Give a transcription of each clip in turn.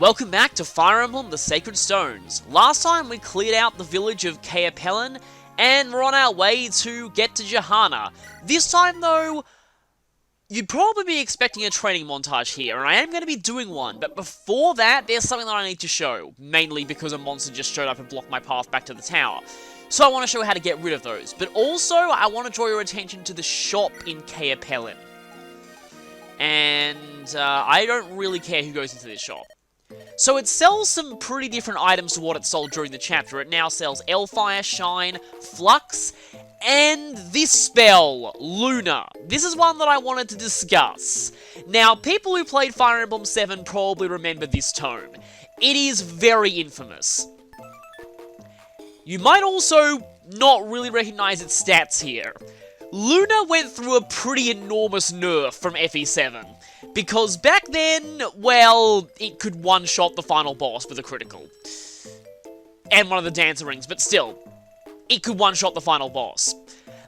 Welcome back to Fire Emblem: The Sacred Stones. Last time we cleared out the village of Capellen, and we're on our way to get to Jehanna. This time though, you'd probably be expecting a training montage here, and I am going to be doing one, but before that, there's something that I need to show, mainly because a monster just showed up and blocked my path back to the tower. So I want to show how to get rid of those, but also I want to draw your attention to the shop in Capellen. And I don't really care who goes into this shop. So it sells some pretty different items to what it sold during the chapter. It now sells Elfire, Shine, Flux, and this spell, Luna. This is one that I wanted to discuss. Now, people who played Fire Emblem 7 probably remember this tome. It is very infamous. You might also not really recognize its stats here. Luna went through a pretty enormous nerf from FE7. Because back then, well, it could one-shot the final boss with a critical. And one of the dancer rings, but still, it could one-shot the final boss.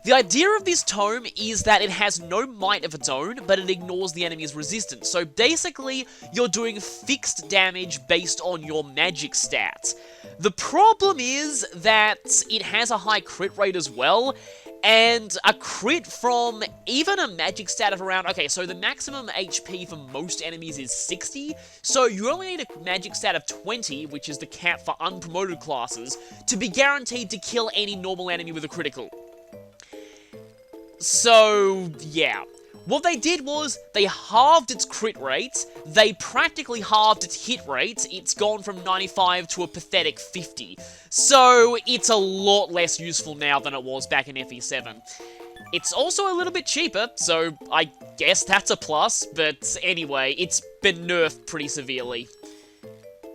The idea of this tome is that it has no might of its own, but it ignores the enemy's resistance. So basically, you're doing fixed damage based on your magic stat. The problem is that it has a high crit rate as well, and a crit from even a magic stat of around... Okay, so the maximum HP for most enemies is 60, so you only need a magic stat of 20, which is the cap for unpromoted classes, to be guaranteed to kill any normal enemy with a critical. So, yeah. What they did was, they halved its crit rate, they practically halved its hit rate, it's gone from 95 to a pathetic 50. So, it's a lot less useful now than it was back in FE7. It's also a little bit cheaper, so I guess that's a plus, but anyway, it's been nerfed pretty severely.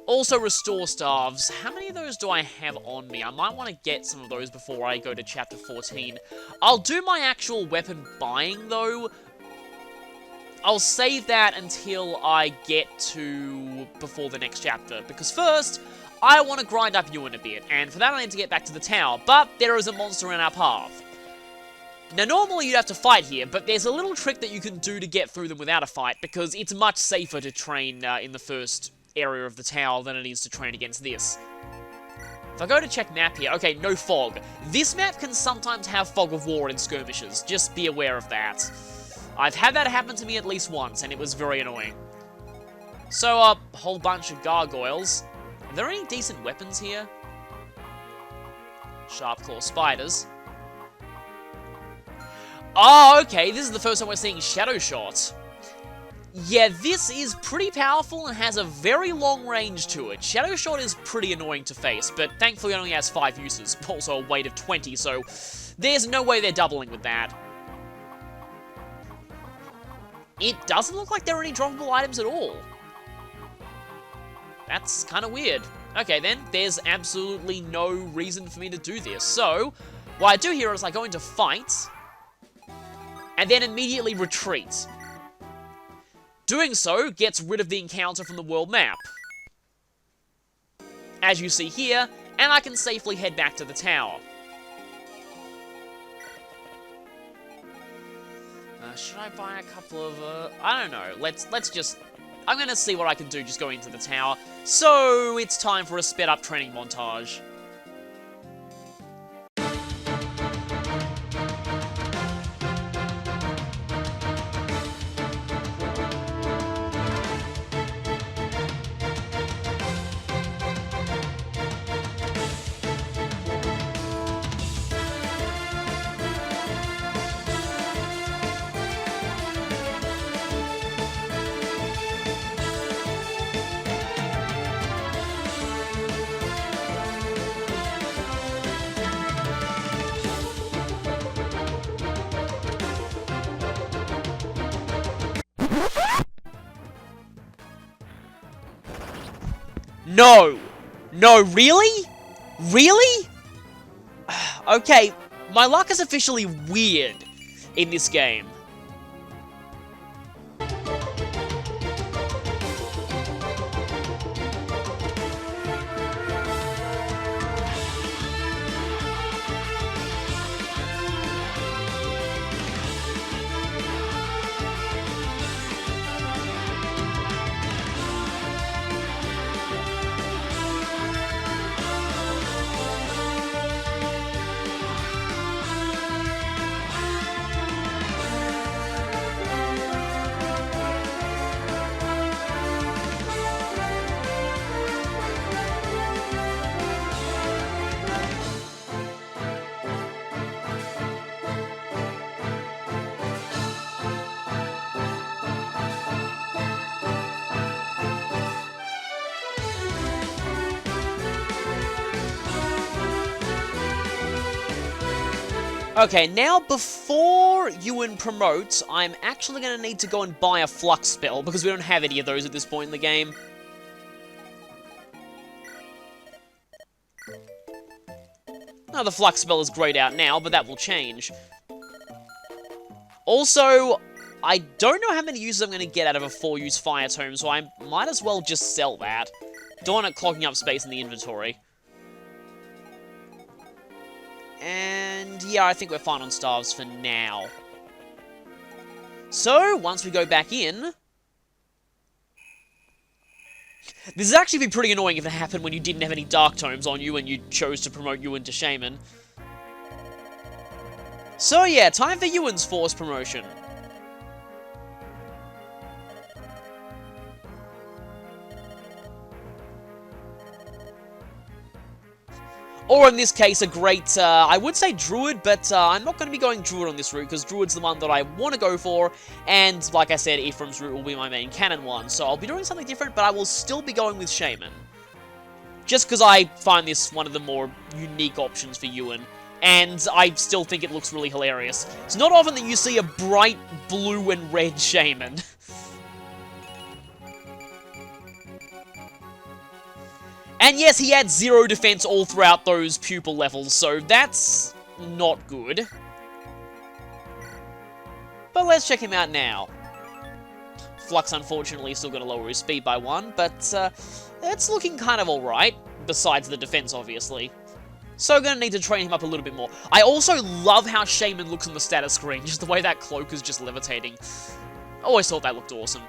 Also, restore staves. How many of those do I have on me? I might want to get some of those before I go to chapter 14. I'll do my actual weapon buying, though. I'll save that until I get to before the next chapter, because first, I want to grind up Ewan a bit, and for that I need to get back to the tower, but there is a monster in our path. Now, normally you'd have to fight here, but there's a little trick that you can do to get through them without a fight, because it's much safer to train in the first area of the tower than it is to train against this. If I go to check map here, okay, no fog. This map can sometimes have fog of war in skirmishes, just be aware of that. I've had that happen to me at least once, and it was very annoying. So, a whole bunch of gargoyles. Are there any decent weapons here? Sharp claw spiders. Oh, okay, this is the first time we're seeing Shadow Shot. Yeah, this is pretty powerful and has a very long range to it. Shadow Shot is pretty annoying to face, but thankfully it only has 5 uses, also a weight of 20, so there's no way they're doubling with that. It doesn't look like there are any droppable items at all. That's kind of weird. Okay then, there's absolutely no reason for me to do this. So, what I do here is I go into fight, and then immediately retreat. Doing so gets rid of the encounter from the world map, as you see here, and I can safely head back to the tower. Should I buy a couple of, I don't know, let's just, I'm gonna see what I can do just going into the tower. So, it's time for a sped up training montage. No! No, really? Really? Okay, my luck is officially weird in this game. Okay, now before Ewan promotes, I'm actually going to need to go and buy a Flux spell, because we don't have any of those at this point in the game. Now, the Flux spell is grayed out now, but that will change. Also, I don't know how many uses I'm going to get out of a 4-use Fire Tome, so I might as well just sell that. Don't want it clogging up space in the inventory. And yeah, I think we're fine on staves for now. So, once we go back in... This would actually be pretty annoying if it happened when you didn't have any Dark Tomes on you and you chose to promote Ewan to Shaman. So yeah, time for Ewan's Force promotion. Or in this case, a great, I would say Druid, but I'm not going to be going Druid on this route, because Druid's the one that I want to go for, and like I said, Ephraim's route will be my main canon one, so I'll be doing something different, but I will still be going with Shaman. Just because I find this one of the more unique options for Ewan, and I still think it looks really hilarious. It's not often that you see a bright blue and red Shaman. And yes, he had 0 defense all throughout those pupil levels, so that's not good. But let's check him out now. Flux, unfortunately, still got to lower his speed by 1, but it's looking kind of alright, besides the defense, obviously. So gonna need to train him up a little bit more. I also love how Shaman looks on the status screen, just the way that cloak is just levitating. I always thought that looked awesome.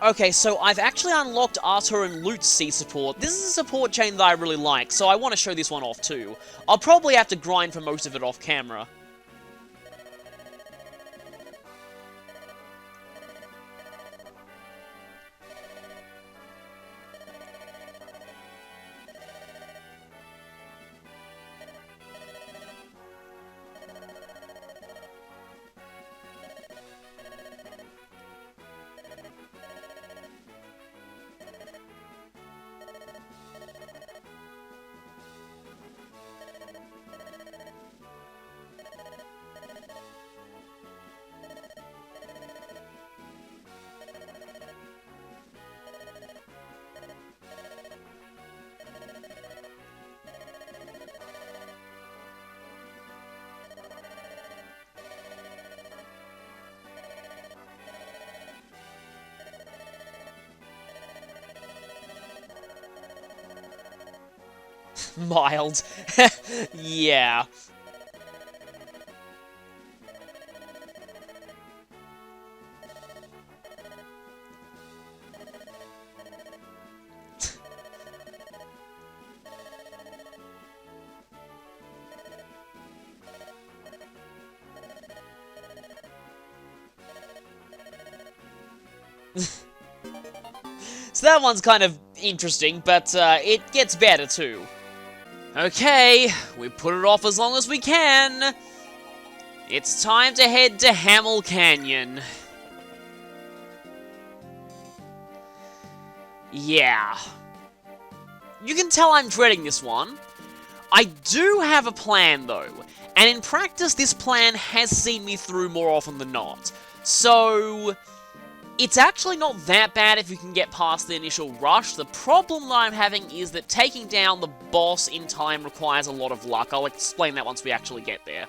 Okay, so I've actually unlocked Arthur and Lute's C support. This is a support chain that I really like, so I want to show this one off too. I'll probably have to grind for most of it off camera. Mild. Yeah. So that one's kind of interesting, but it gets better too. Okay, we put it off as long as we can. It's time to head to Hamel Canyon. Yeah. You can tell I'm dreading this one. I do have a plan though, and in practice this plan has seen me through more often than not. So... it's actually not that bad if you can get past the initial rush. The problem that I'm having is that taking down the boss in time requires a lot of luck. I'll explain that once we actually get there.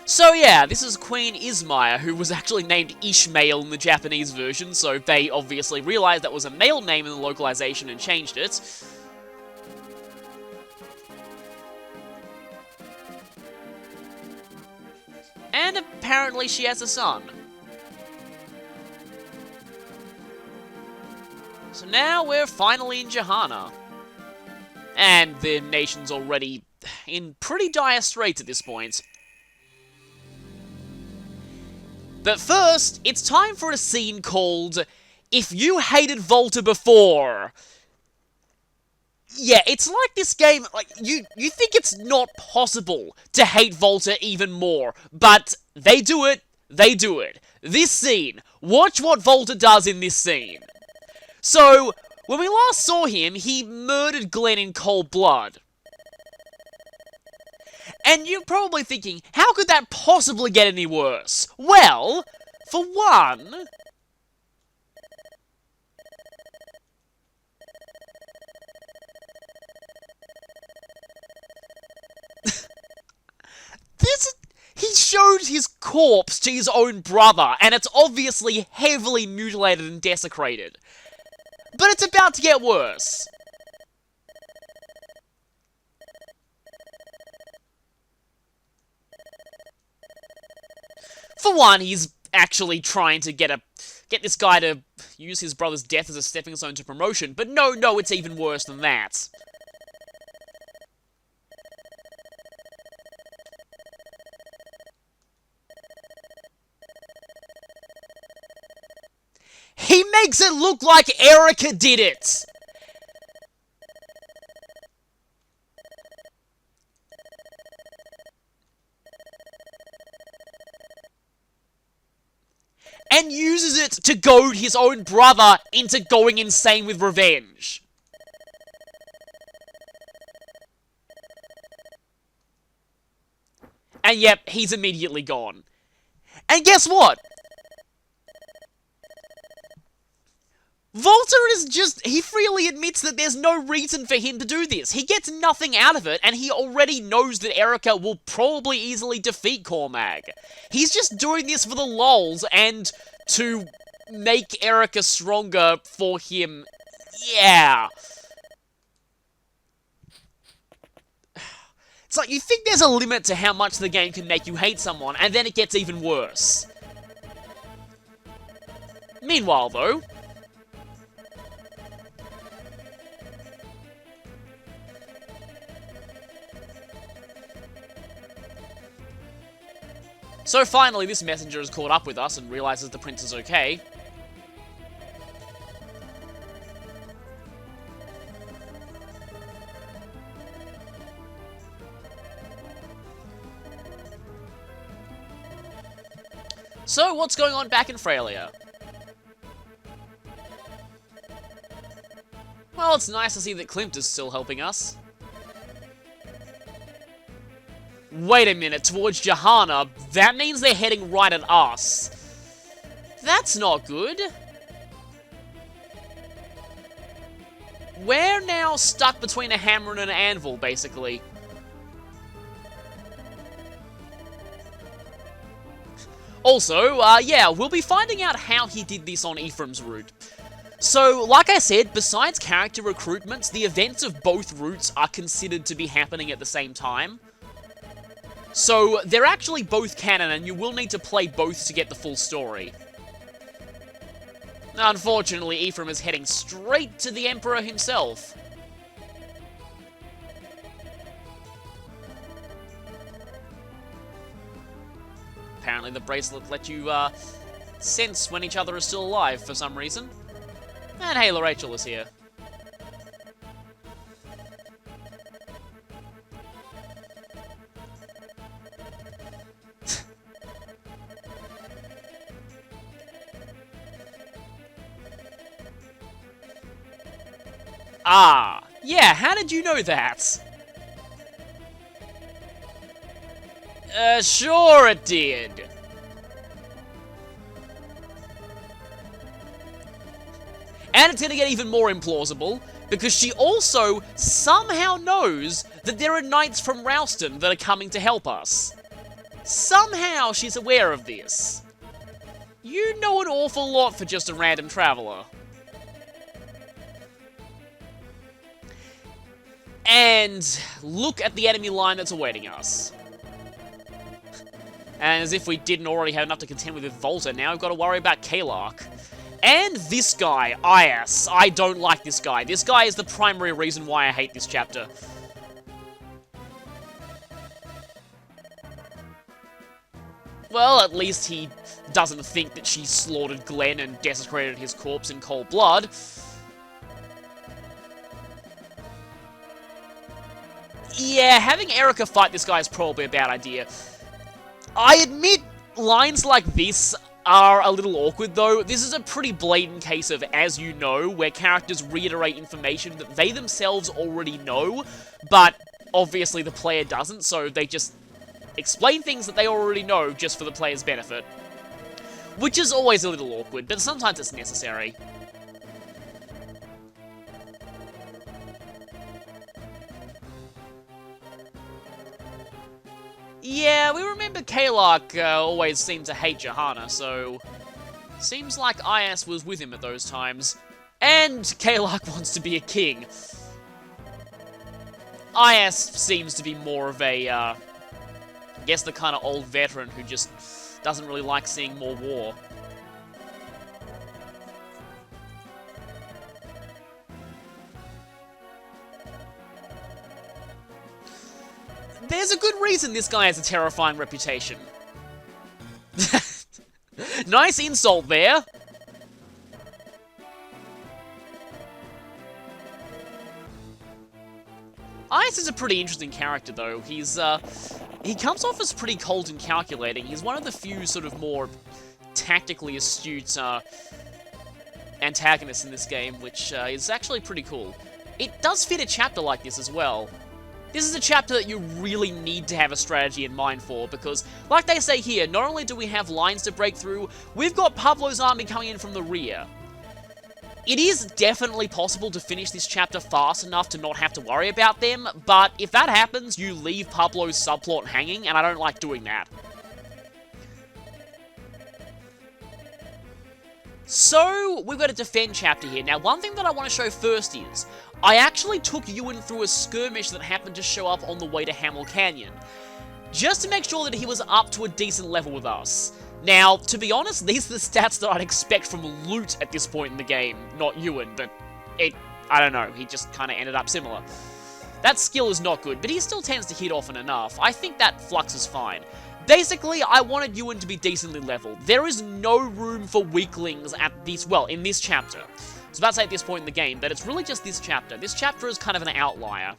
So yeah, this is Queen Ismaya, who was actually named Ishmael in the Japanese version, so they obviously realized that was a male name in the localization and changed it. And apparently she has a son. So now we're finally in Jehanna. And the nation's already in pretty dire straits at this point. But first, it's time for a scene called If You Hated Voltar Before. Yeah, it's like this game, like, you think it's not possible to hate Voltar even more, but they do it, they do it. This scene, watch what Voltar does in this scene. So, when we last saw him, he murdered Glenn in cold blood. And you're probably thinking, how could that possibly get any worse? Well, for one, he showed his corpse to his own brother, and it's obviously heavily mutilated and desecrated. But it's about to get worse. For one, he's actually trying to get this guy to use his brother's death as a stepping stone to promotion, but no, it's even worse than that. He makes it look like Erica did it! And uses it to goad his own brother into going insane with revenge. And yep, he's immediately gone. And guess what? Voltar is just, he freely admits that there's no reason for him to do this. He gets nothing out of it, and he already knows that Erica will probably easily defeat Cormag. He's just doing this for the lols, and to make Erica stronger for him. Yeah. It's like, you think there's a limit to how much the game can make you hate someone, and then it gets even worse. Meanwhile, though, so finally, this messenger has caught up with us and realizes the prince is okay. So, what's going on back in Freylia? Well, it's nice to see that Klimt is still helping us. Wait a minute, towards Jehanna, that means they're heading right at us. That's not good. We're now stuck between a hammer and an anvil, basically. Also, yeah, we'll be finding out how he did this on Ephraim's route. So, like I said, besides character recruitments, the events of both routes are considered to be happening at the same time. So, they're actually both canon, and you will need to play both to get the full story. Unfortunately, Ephraim is heading straight to the Emperor himself. Apparently the bracelet lets you, sense when each other is still alive for some reason. And hey, Rachel is here. Ah, yeah, how did you know that? Sure it did. And it's gonna get even more implausible, because she also somehow knows that there are knights from Ralston that are coming to help us. Somehow she's aware of this. You know an awful lot for just a random traveler. And look at the enemy line that's awaiting us. And as if we didn't already have enough to contend with Voltar, now we've got to worry about Kalark. And this guy, Ias. I don't like this guy. This guy is the primary reason why I hate this chapter. Well, at least he doesn't think that she slaughtered Glenn and desecrated his corpse in cold blood. Yeah, having Erica fight this guy is probably a bad idea. I admit, lines like this are a little awkward, though. This is a pretty blatant case of as you know, where characters reiterate information that they themselves already know, but obviously the player doesn't, so they just explain things that they already know just for the player's benefit. Which is always a little awkward, but sometimes it's necessary. Yeah, we remember Kalark always seemed to hate Jehanna, so seems like Ias was with him at those times. And Kalark wants to be a king. Ias seems to be more of a, I guess the kind of old veteran who just doesn't really like seeing more war. There's a good reason this guy has a terrifying reputation. Nice insult there. Ice is a pretty interesting character, though. He comes off as pretty cold and calculating. He's one of the few sort of more tactically astute antagonists in this game, which is actually pretty cool. It does fit a chapter like this as well. This is a chapter that you really need to have a strategy in mind for, because, like they say here, not only do we have lines to break through, we've got Pablo's army coming in from the rear. It is definitely possible to finish this chapter fast enough to not have to worry about them, but if that happens, you leave Pablo's subplot hanging, and I don't like doing that. So, we've got a defend chapter here. Now, one thing that I want to show first is, I actually took Ewan through a skirmish that happened to show up on the way to Hamel Canyon, just to make sure that he was up to a decent level with us. Now, to be honest, these are the stats that I'd expect from loot at this point in the game, not Ewan, but I don't know, he just kind of ended up similar. That skill is not good, but he still tends to hit often enough. I think that flux is fine. Basically, I wanted Ewan to be decently leveled. There is no room for weaklings at this, well, in this chapter. I was about to say at this point in the game, but it's really just this chapter. This chapter is kind of an outlier.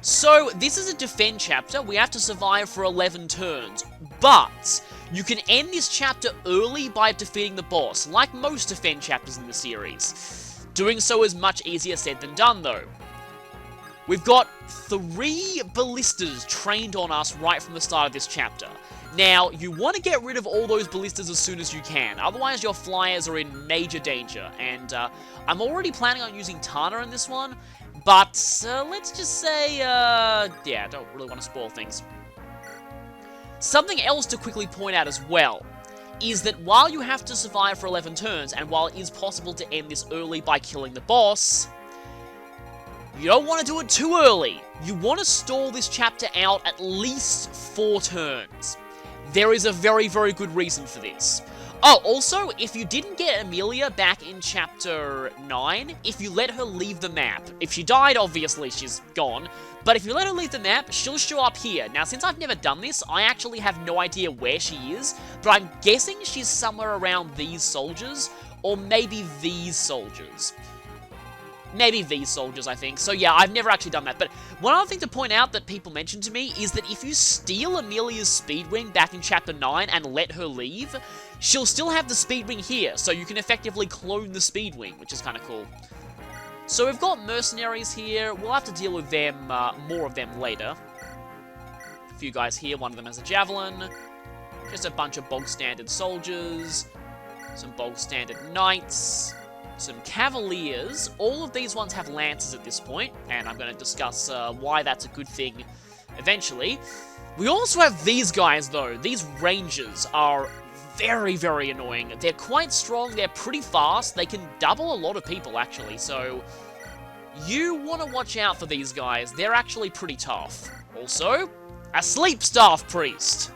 So, this is a defend chapter. We have to survive for 11 turns, but you can end this chapter early by defeating the boss, like most defend chapters in the series. Doing so is much easier said than done, though. We've got 3 ballistas trained on us right from the start of this chapter. Now, you want to get rid of all those ballistas as soon as you can, otherwise your flyers are in major danger, and I'm already planning on using Tana in this one, but let's just say, yeah, I don't really want to spoil things. Something else to quickly point out as well, is that while you have to survive for 11 turns, and while it is possible to end this early by killing the boss, you don't want to do it too early. You want to stall this chapter out at least 4 turns. There is a very, very good reason for this. Oh, also, if you didn't get Amelia back in Chapter 9, if you let her leave the map, if she died, obviously she's gone, but if you let her leave the map, she'll show up here. Now, since I've never done this, I actually have no idea where she is, but I'm guessing she's somewhere around these soldiers, or maybe these soldiers. Maybe these soldiers, I think. So yeah, I've never actually done that. But one other thing to point out that people mentioned to me is that if you steal Amelia's speed ring back in Chapter 9 and let her leave, she'll still have the speed ring here, so you can effectively clone the speed wing, which is kind of cool. So we've got mercenaries here. We'll have to deal with them, more of them later. A few guys here. One of them has a javelin. Just a bunch of bog standard soldiers. Some bog standard knights. Some cavaliers. All of these ones have lances at this point, and I'm going to discuss why that's a good thing eventually. We also have these guys, though. These rangers are very, very annoying. They're quite strong, they're pretty fast, they can double a lot of people, actually, so you want to watch out for these guys. They're actually pretty tough. Also, A sleep staff priest.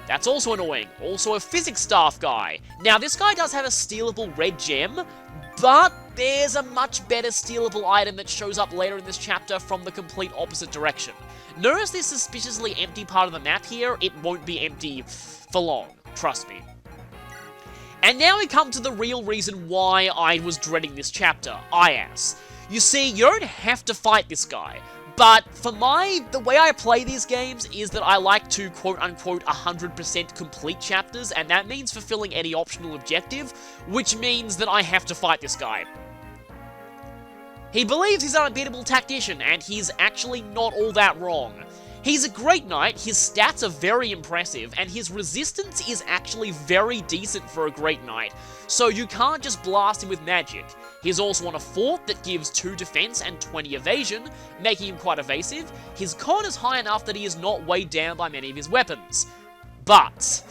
That's also annoying. Also a physics staff guy. Now, this guy does have a stealable red gem, but there's a much better stealable item that shows up later in this chapter from the complete opposite direction. Notice this suspiciously empty part of the map here. It won't be empty for long. Trust me. And now we come to the real reason why I was dreading this chapter, IAS. You see, you don't have to fight this guy, but for the way I play these games is that I like to quote-unquote 100% complete chapters, and that means fulfilling any optional objective, which means that I have to fight this guy. He believes he's an unbeatable tactician, and he's actually not all that wrong. He's a great knight, his stats are very impressive, and his resistance is actually very decent for a great knight, so you can't just blast him with magic. He's also on a fort that gives 2 defense and 20 evasion, making him quite evasive. His con is high enough that he is not weighed down by many of his weapons. But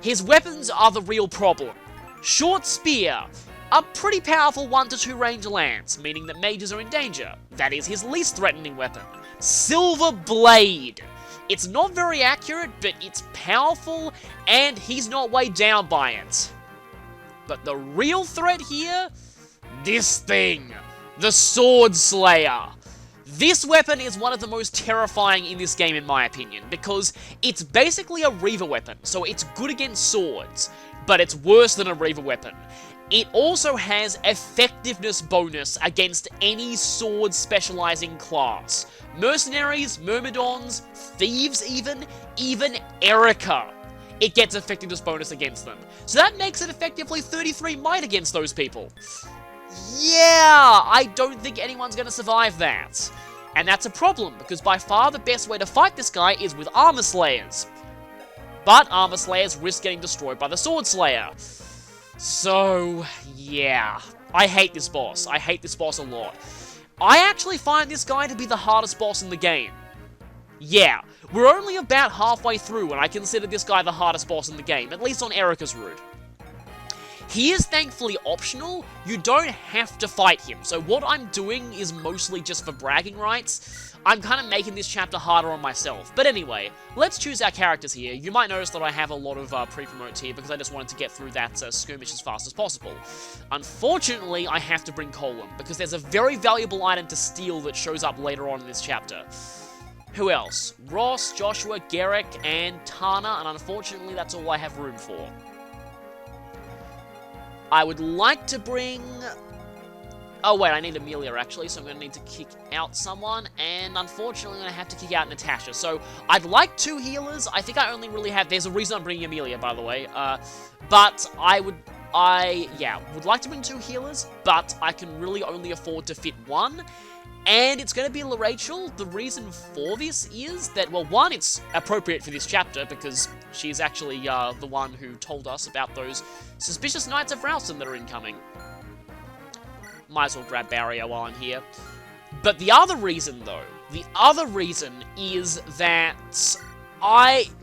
his weapons are the real problem. Short spear, a pretty powerful 1 to 2 range lance, meaning that mages are in danger. That is his least threatening weapon. Silver blade. It's not very accurate, but it's powerful, and he's not weighed down by it. But the real threat here, this thing, the Sword Slayer. This weapon is one of the most terrifying in this game in my opinion, because it's basically a Reaver weapon, so it's good against swords, but it's worse than a Reaver weapon. It also has effectiveness bonus against any sword specializing class. Mercenaries, Myrmidons, thieves even Erica. It gets effectiveness bonus against them. So that makes it effectively 33 might against those people. Yeah, I don't think anyone's going to survive that. And that's a problem, because by far the best way to fight this guy is with Armor Slayers. But Armor Slayers risk getting destroyed by the Sword Slayer. So, yeah. I hate this boss. I hate this boss a lot. I actually find this guy to be the hardest boss in the game. Yeah, we're only about halfway through and I consider this guy the hardest boss in the game, at least on Erica's route. He is thankfully optional, you don't have to fight him, so what I'm doing is mostly just for bragging rights. I'm kind of making this chapter harder on myself. But anyway, let's choose our characters here. You might notice that I have a lot of pre-promotes here because I just wanted to get through that skirmish as fast as possible. Unfortunately, I have to bring Colum because there's a very valuable item to steal that shows up later on in this chapter. Who else? Ross, Joshua, Garrick, and Tana, and unfortunately that's all I have room for. I would like to bring... Oh wait, I need Amelia actually, so I'm going to need to kick out someone, and unfortunately I'm going to have to kick out Natasha. So, I'd like 2 healers, I think I only really have... There's a reason I'm bringing Amelia, by the way, but would like to bring 2 healers, but I can really only afford to fit 1, and it's going to be Rachel. The reason for this is that, well, 1, it's appropriate for this chapter, because she's actually the one who told us about those suspicious Knights of Ralston that are incoming. Might as well grab Barrier while I'm here. But the other reason, though, is that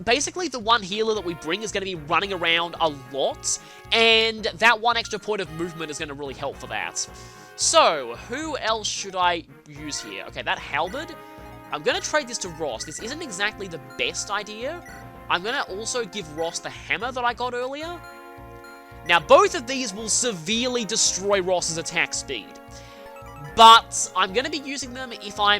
basically the one healer that we bring is going to be running around a lot, and that 1 extra point of movement is going to really help for that. So, who else should I use here? Okay, that halberd. I'm going to trade this to Ross. This isn't exactly the best idea. I'm going to also give Ross the hammer that I got earlier. Now, both of these will severely destroy Ross's attack speed. But I'm going to be using them if I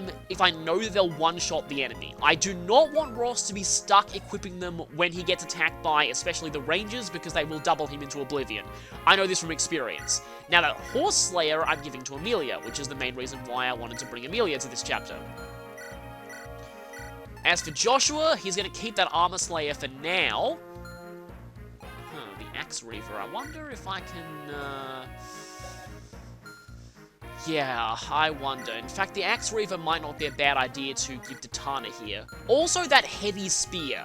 know that they'll one-shot the enemy. I do not want Ross to be stuck equipping them when he gets attacked by especially the rangers, because they will double him into oblivion. I know this from experience. Now, that Horse Slayer I'm giving to Amelia, which is the main reason why I wanted to bring Amelia to this chapter. As for Joshua, he's going to keep that Armor Slayer for now. The Axe Reaver. I wonder if I can, Yeah, I wonder. In fact, the Axe Reaver might not be a bad idea to give to Tana here. Also, that Heavy Spear.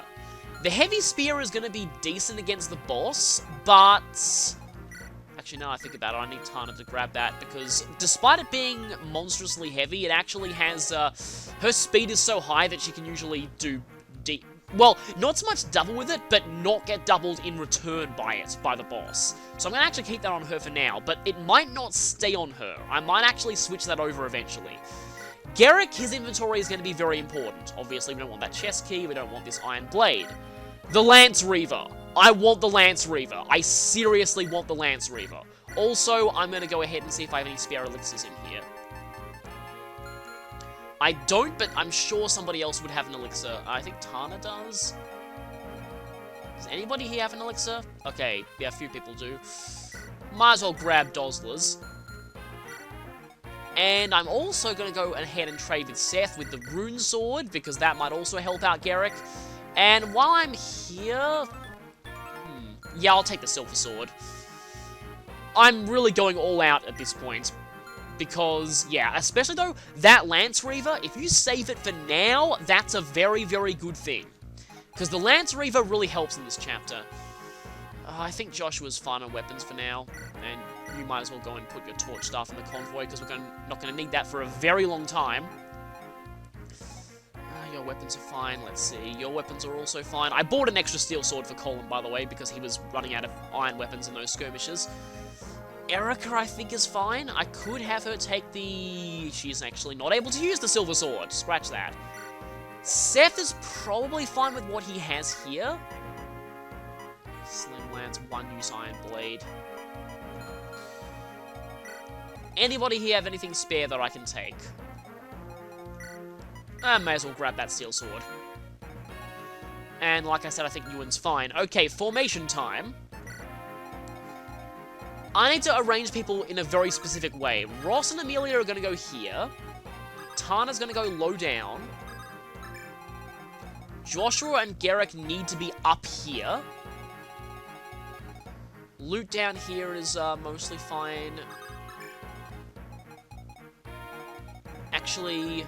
The Heavy Spear is going to be decent against the boss, but... Actually, now I think about it, I need Tana to grab that, because despite it being monstrously heavy, it actually has, her speed is so high that she can usually do well, not so much double with it, but not get doubled in return by the boss. So I'm going to actually keep that on her for now, but it might not stay on her. I might actually switch that over eventually. Garrick, his inventory is going to be very important. Obviously, we don't want that chest key, we don't want this iron blade. The Lance Reaver. I want the Lance Reaver. I seriously want the Lance Reaver. Also, I'm going to go ahead and see if I have any spare elixirs in here. I don't, but I'm sure somebody else would have an elixir. I think Tana does. Does anybody here have an elixir? Okay, yeah, a few people do. Might as well grab Dozler's. And I'm also going to go ahead and trade with Seth with the Rune Sword, because that might also help out Garrick. And while I'm here... yeah, I'll take the Silver Sword. I'm really going all out at this point. Because, yeah, especially though, that Lance Reaver, if you save it for now, that's a very, very good thing. Because the Lance Reaver really helps in this chapter. I think Joshua's fine on weapons for now. And you might as well go and put your torch staff in the convoy, because we're not going to need that for a very long time. Your weapons are fine. Let's see. Your weapons are also fine. I bought an extra steel sword for Colin, by the way, because he was running out of iron weapons in those skirmishes. Erica, I think, is fine. I could have her take the... She's actually not able to use the silver sword. Scratch that. Seth is probably fine with what he has here. Slim Lance, one-use iron blade. Anybody here have anything spare that I can take? I may as well grab that steel sword. And like I said, I think Ewan's fine. Okay, formation time. I need to arrange people in a very specific way. Ross and Amelia are going to go here. Tana's going to go low down. Joshua and Garrick need to be up here. Loot down here is mostly fine. Actually...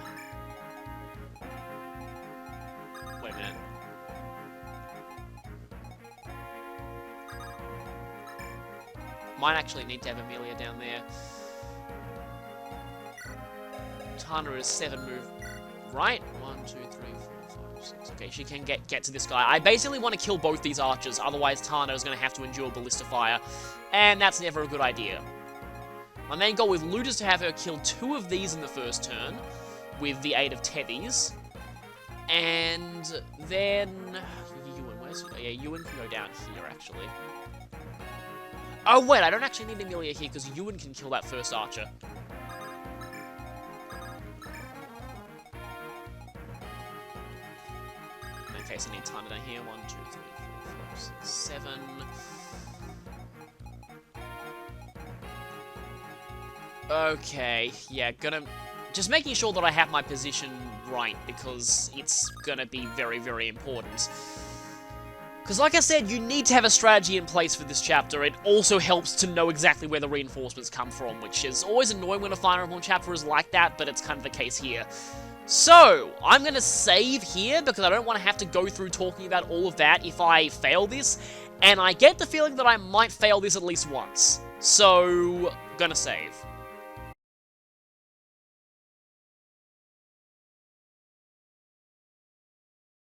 wait a minute. Might actually need to have Amelia down there. Tana is 7 move. Right? 1, 2, 3, 4, 5, 6. Okay, she can get to this guy. I basically want to kill both these archers, otherwise Tana is going to have to endure ballista fire. And that's never a good idea. My main goal with loot is to have her kill 2 of these in the first turn, with the aid of Teddies. And then... Ewan, where's... yeah, Ewan can go down here, actually. Oh, wait, I don't actually need Amelia here, because Ewan can kill that first archer. Okay, so I need Tana down here. 1, 2, 3, 4, 5, 6, 7... Okay, yeah, just making sure that I have my position right, because it's gonna be very, very important. Because like I said, you need to have a strategy in place for this chapter. It also helps to know exactly where the reinforcements come from, which is always annoying when a Fire Emblem chapter is like that, but it's kind of the case here. So, I'm gonna save here, because I don't want to have to go through talking about all of that if I fail this, and I get the feeling that I might fail this at least once. So, gonna save.